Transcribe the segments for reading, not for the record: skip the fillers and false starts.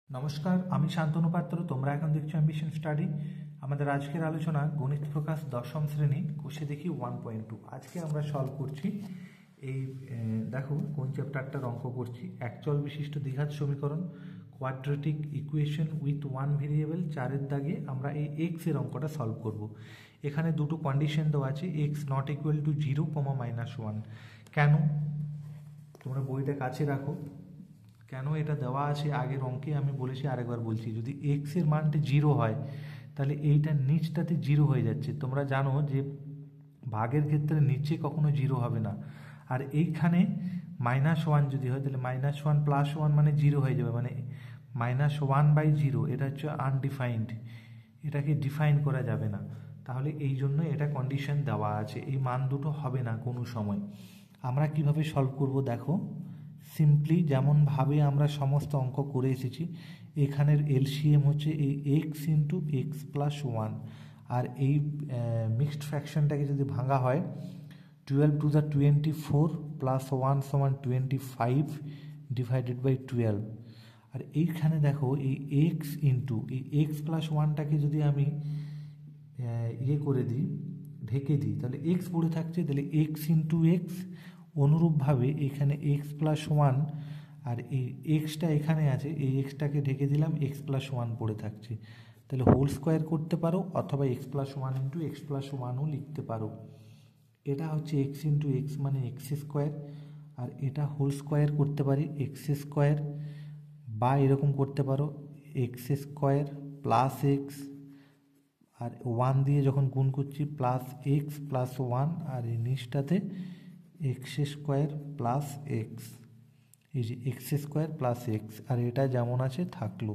নমস্কার, আমি শান্তনু পাত্র। তোমরা এখন দেখছো অ্যাম্বিশন স্টাডি। আমাদের আজকের আলোচনা গণিত প্রকাশ দশম শ্রেণী, কোষে দেখি 1.2। আজকে আমরা সলভ করছি এই দেখো কোন চ্যাপ্টারটার অঙ্ক করছি। একচল বিশিষ্ট দ্বিঘাত সমীকরণ, quadratic equation with one variable, 4-এর দাগে আমরা এই এক্স এর অঙ্কটা সলভ করব। এখানে দুটো কন্ডিশন দেওয়া আছে, এক্স নট ইকুয়াল টু 0, -1। কেন? তোমরা বইটা কাছে রাখো। কেন এটা দেওয়া আছে আগের অঙ্কে আমি বলেছি, আরেকবার বলছি। যদি এক্স এর মানটা 0 হয় তাহলে এইটা নিচটাতে 0 হয়ে যাচ্ছে। তোমরা জানো যে ভাগের ক্ষেত্রে নিচে কখনো 0 হবে না। আর এইখানে -1 যদি হয় তাহলে -1 + 1 মানে 0 হয়ে যাবে, মানে -1/0। এটা হচ্ছে আনডিফাইন্ড, এটাকে ডিফাইন করা যাবে না। তাহলে এই জন্য এটা কন্ডিশন দেওয়া আছে, এই মান দুটো হবে না কোনো সময়। আমরা কিভাবে সলভ করব দেখো। সিম্পলি যেমনভাবে আমরা সমস্ত অঙ্ক করে এসেছি, এখানের এলসিএম হচ্ছে এই এক্স ইন্টু এক্স প্লাস 1। আর এই মিক্সড ফ্র্যাকশনটাকে যদি ভাঙা হয়, 12 টু দ্য 24 প্লাস 1 সমান 25 ডিভাইডেড বাই 12। আর এইখানে দেখো এই এক্স ইন্টু এই এক্স প্লাস 1টাকে যদি আমি করে দিই, ঢেকে দিই, তাহলে এক্স পড়ে থাকছে, তাহলে এক্স ইন্টু এক্স। অনুরূপভাবে এখানে এক্স প্লাস 1, আর এই এক্সটা এখানে আছে, এই এক্সটাকে ঢেকে দিলাম, এক্স প্লাস 1 পড়ে থাকছে। তাহলে হোল স্কোয়ার করতে পারো, অথবা X plus 1 into X plus 1ও লিখতে পারো। এটা হচ্ছে এক্স ইন্টু এক্স মানে এক্স স্কোয়ার, আর এটা হোল স্কোয়ার করতে পারি এক্স স্কোয়ার, বা এরকম করতে পারো এক্স স্কোয়ার প্লাস এক্স, আর 1 দিয়ে যখন গুণ করছি প্লাস এক্স প্লাস 1, আর এই নিচটাতে এক্স স্কোয়ার প্লাস এক্স, এই যে এক্স স্কোয়ার প্লাস এক্স, আর এটা যেমন আছে থাকলো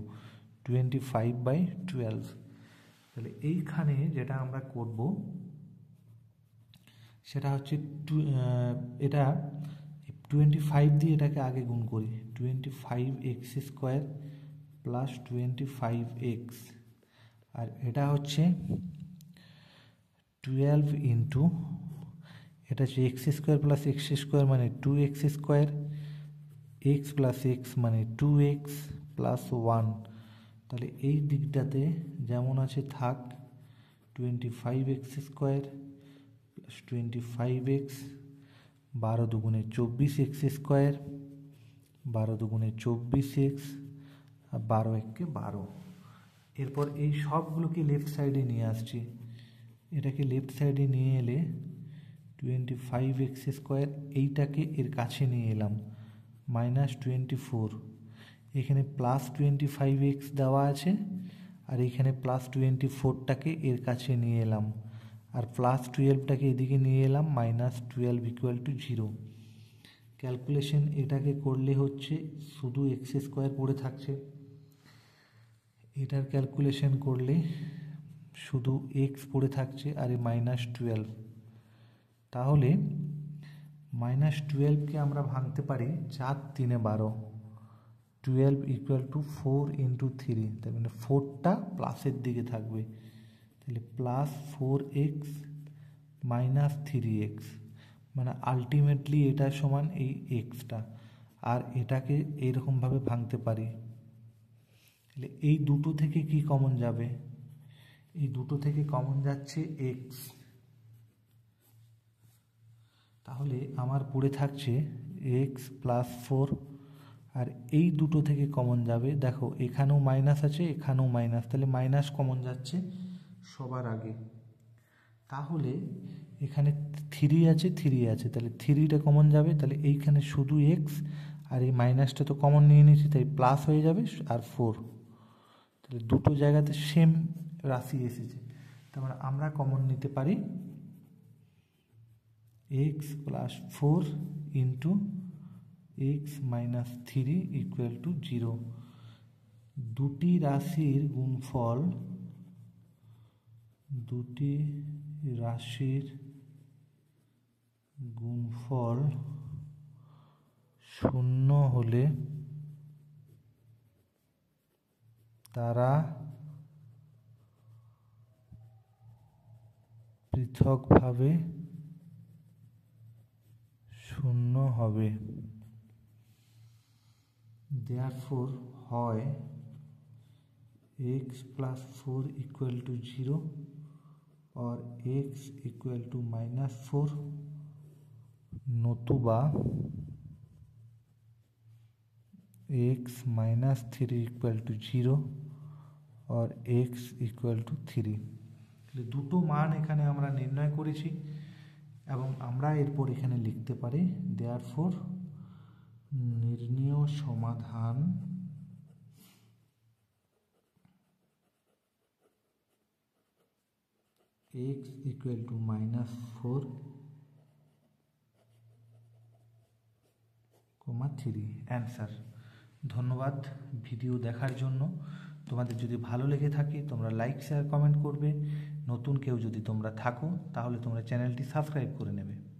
25/12। তাহলে এইখানে যেটা আমরা করব সেটা হচ্ছে এটা 25 দিয়ে এটাকে আগে গুণ করি, 25x স্কোয়ার প্লাস 25x, আর এটা হচ্ছে 12 ইন্টু, এটা হচ্ছে x square plus x square মানে 2x square, x plus x মানে 2x প্লাস 1। তাহলে এই দিকটাতে যেমন আছে থাক, 25x স্কোয়ার প্লাস 25x, 12 দুগুণে 24x স্কোয়ার, 12 দুগুণে 24x, আর 12 একে 12। এরপর এই সবগুলোকে লেফট সাইডে নিয়ে আসছি। এটাকে লেফট সাইডে নিয়ে এলে 25x স্কোয়ার, এইটাকে এর কাছে নিয়ে এলাম, -24। এখানে প্লাস 25x দেওয়া আছে, আর এখানে প্লাস 24টাকে এর কাছে নিয়ে এলাম, আর প্লাস 12টাকে এদিকে নিয়ে এলাম, -12 = 0। ক্যালকুলেশন এটাকে করলে হচ্ছে শুধু এক্স স্কোয়ার পড়ে থাকছে, এটার ক্যালকুলেশন করলে শুধু এক্স পড়ে থাকছে, আর এই -12। তাহলে -12কে আমরা ভাঙতে পারি 4 3 12, 12 = 4 × 3, তার মানে 4টা প্লাসের দিকে থাকবে, তাহলে প্লাস 4x মাইনাস 3x, মানে আলটিমেটলি এটা সমান এই এক্সটা। আর এটাকে এইরকমভাবে ভাঙতে পারি। তাহলে এই দুটো থেকে কি কমন যাবে? এই দুটো থেকে কমন যাচ্ছে এক্স। তাহলে আমার পড়ে থাকছে এক্স প্লাস 4, আর এই দুটো থেকে কমন যাবে, দেখো এখানেও মাইনাস আছে, এখানেও মাইনাস, তাহলে মাইনাস কমন যাচ্ছে সবার আগে। তাহলে এখানে 3 আছে, 3 আছে, তাহলে 3টা কমন যাবে, তাহলে এইখানে শুধু এক্স, আর এই মাইনাসটা তো কমন নিয়ে নিয়েছি, তাই প্লাস হয়ে যাবে, আর 4। তাহলে দুটো জায়গাতে সেম রাশি এসেছে, তারপরে আমরা কমন নিতে পারি x + 4 × x - 3 = 0। দুটি রাশির গুণফল, দুটি রাশির গুণফল 0 হলে তারা পৃথকভাবে 0 হবে। Therefore হয় x प्लस 4 इक्वल टू 0 और x इक्वल टू -4 नतुबा x -3 इक्वल टू 0 और x इक्वल टू 3 দুটো মান এখানে আমরা নির্ণয় করেছি এবং আমরা এরপর এখানে লিখতে পারি দেয়ারফর নির্ণেয় সমাধান x ইকুয়াল টু -4, 3 অ্যান্সার। ধন্যবাদ ভিডিও দেখার জন্য। তোমাদের যদি ভালো লেগে থাকে তোমরা লাইক শেয়ার কমেন্ট করবে। নতুন কেউ যদি তোমরা থাকো তাহলে তোমরা চ্যানেলটি সাবস্ক্রাইব করে নেবে।